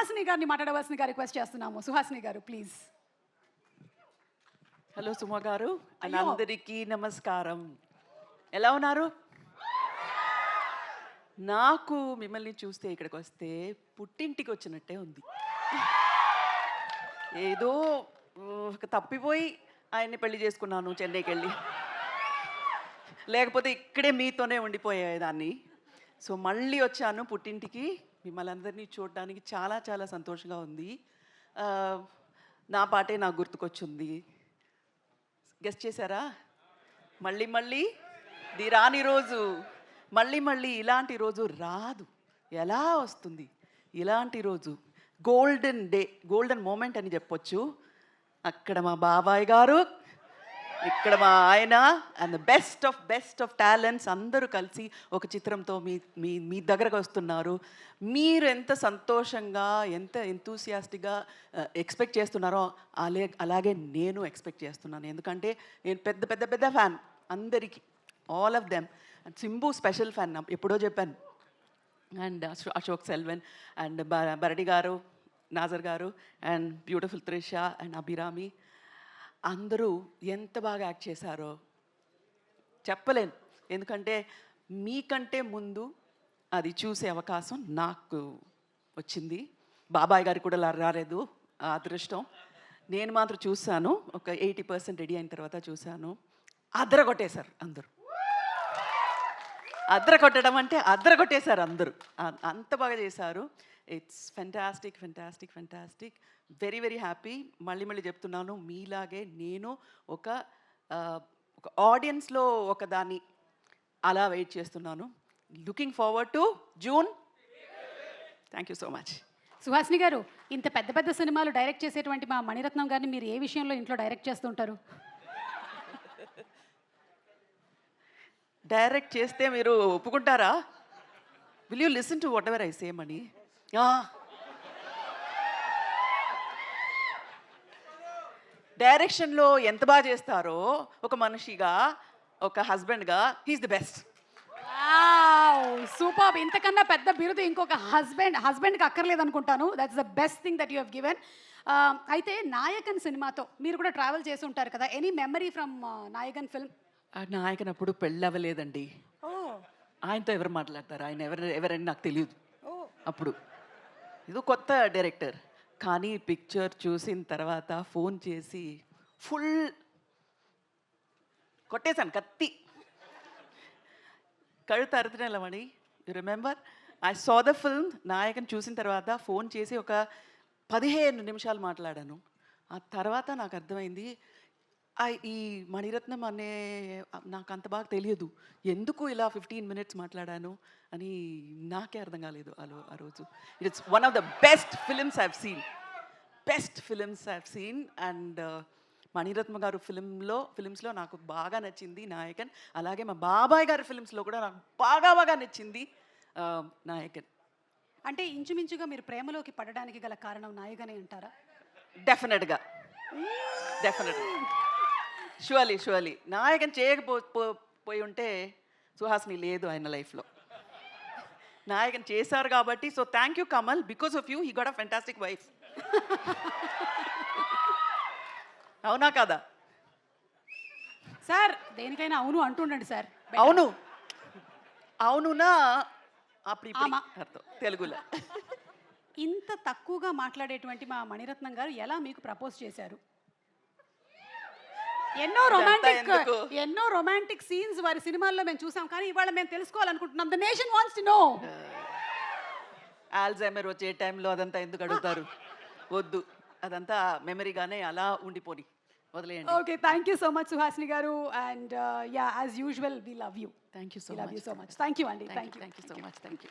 సుహాసిని గారిని మాట్లాడవలసిందిగా రిక్వెస్ట్ చేస్తున్నాము. సుహాసిని గారు ప్లీజ్. హలో సుమ గారు, అయ్యో. అందరికీ నమస్కారం. ఎలా ఉన్నారు? నాకు మిమ్మల్ని చూస్తే ఇక్కడికి వస్తే పుట్టింటికి వచ్చినట్టే ఉంది. ఏదో ఒక తప్పిపోయి ఆయన్ని పెళ్లి చేసుకున్నాను చెన్నైకి వెళ్ళి, లేకపోతే ఇక్కడే మీతోనే ఉండిపోయేదాన్ని. సో మళ్ళీ వచ్చాను పుట్టింటికి, మిమ్మల్ని అందరినీ చూడడానికి చాలా చాలా సంతోషంగా ఉంది. ఆ, నా పాటే నాకు గుర్తుకొచ్చింది. గెస్ట్ చేశారా? మళ్ళీ మళ్ళీ ది రాని రోజు, మళ్ళీ మళ్ళీ ఇలాంటి రోజు రాదు. ఎలా వస్తుంది ఇలాంటి రోజు? గోల్డెన్ డే, గోల్డెన్ మూమెంట్ అని చెప్పొచ్చు. అక్కడ మా బాబాయ్ గారు, ఇక్కడ మా ఆయన, అండ్ బెస్ట్ ఆఫ్ టాలెంట్స్ అందరూ కలిసి ఒక చిత్రంతో మీ మీ మీ దగ్గరకు వస్తున్నారు. మీరు ఎంత సంతోషంగా, ఎంత ఎంతూసియాస్టిక్గా ఎక్స్పెక్ట్ చేస్తున్నారో అలాగే నేను ఎక్స్పెక్ట్ చేస్తున్నాను. ఎందుకంటే నేను పెద్ద పెద్ద పెద్ద ఫ్యాన్ అందరికీ, all of them. And Simbu special fan, ఎప్పుడో చెప్పాను. అండ్ అశోక్ సెల్వన్ అండ్ బరడి గారు, నాజర్ గారు, and beautiful Trisha and Abhirami, అందరూ ఎంత బాగా యాక్ట్ చేశారో చెప్పలేను. ఎందుకంటే మీకంటే ముందు అది చూసే అవకాశం నాకు వచ్చింది. బాబాయ్ గారు కూడా రాలేదు ఆ అదృష్టం. నేను మాత్రం చూశాను, ఒక 80% రెడీ అయిన తర్వాత చూశాను. అదరగొట్టేశారు అందరూ. అదరగొట్టడం అంటే అదరగొట్టేశారు అందరూ, అంత బాగా చేశారు. It's fantastic fantastic fantastic. Very very happy. మళ్ళీ మళ్ళీ చెప్తున్నాను, మీలాగే నేను ఒక ఆడియన్స్లో ఒకదాన్ని అలా వెయిట్ చేస్తున్నాను. Looking forward to June. Thank you so much. Suhasini గారు, ఇంత పెద్ద పెద్ద సినిమాలు డైరెక్ట్ చేసేటువంటి మా మణిరత్నం గారిని మీరు ఏ విషయంలో ఇంట్లో డైరెక్ట్ చేస్తుంటారు? డైరెక్ట్ చేస్తే మీరు ఒప్పుకుంటారా? Will you listen to whatever I say Mani? డైరెక్షన్లో ఎంత బాగా చేస్తారో ఒక మనిషిగా, ఒక హస్బెండ్గా, హీఈస్ ది బెస్ట్. సూపర్. ఇంతకన్నా పెద్ద బిరుదు ఇంకొక హస్బెండ్కి అక్కర్లేదు అనుకుంటాను. That's the best thing that you have given. అయితే నాయకన్ సినిమాతో మీరు కూడా ట్రావెల్ చేసి ఉంటారు కదా, any memory from Nayakan film? Nayakan అప్పుడు పెళ్ళి అవ్వలేదండి. ఆయనతో ఎవరు మాట్లాడతారు? ఆయన ఎవరని నాకు తెలియదు అప్పుడు. ఇది కొత్త డైరెక్టర్. కానీ పిక్చర్ చూసిన తర్వాత ఫోన్ చేసి ఫుల్ కొట్టేశాను, కత్తి కழுத்து అరుతున్నమని. You remember? I saw the film. Nayakan చూసిన తర్వాత ఫోన్ చేసి ఒక 15 నిమిషాలు మాట్లాడాను. ఆ తర్వాత నాకు అర్థమైంది, ఈ మణిరత్నం అనే నాకు అంత బాగా తెలియదు, ఎందుకు ఇలా 15 మినిట్స్ మాట్లాడాను అని నాకే అర్థం కాలేదు ఆ రోజు. It's one of the best films I have seen. And Mani Ratnam garu ఫిలిమ్స్లో నాకు బాగా నచ్చింది నాయకన్. అలాగే మా బాబాయ్ గారి ఫిలిమ్స్లో కూడా నాకు బాగా నచ్చింది నాయకన్. అంటే ఇంచుమించుగా మీరు ప్రేమలోకి పడడానికి గల కారణం నాయకనే అంటారా? డెఫినెట్గా షూర్లీ. నాయకన్ చేయకపోయి ఉంటే సుహాసిని లేదు ఆయన లైఫ్లో. నాయకన్ చేశారు కాబట్టి, so thank you Kamal. Because of you he got a fantastic wife. అవునా కదా సార్? దేనికైనా అవును అంటుండండి సార్. అవునునా అప్పుడు అర్థం తెలుగులో. ఇంత తక్కువగా మాట్లాడేటువంటి మా మణిరత్నం గారు ఎలా మీకు ప్రపోజ్ చేశారు? ఎన్నో రొమాంటిక్ సీన్స్ వారి సినిమాల్లో మేము చూసాం, కానీ ఇవాళ మేము తెలుసుకోవాలనుకుంటున్నాం. The nation wants to know. Alzheimer వచ్చే టైంలో అదంతా ఎందుకు అడుగుతారు? వద్దు, అదంతా మెమరీగానే అలా ఉండిపోని వదిలేయండి. Okay, thank you so much Suhasini గారు. And yeah, as usual we love you. Thank you so much. Thank you అండి. Thank you so much. Thank you.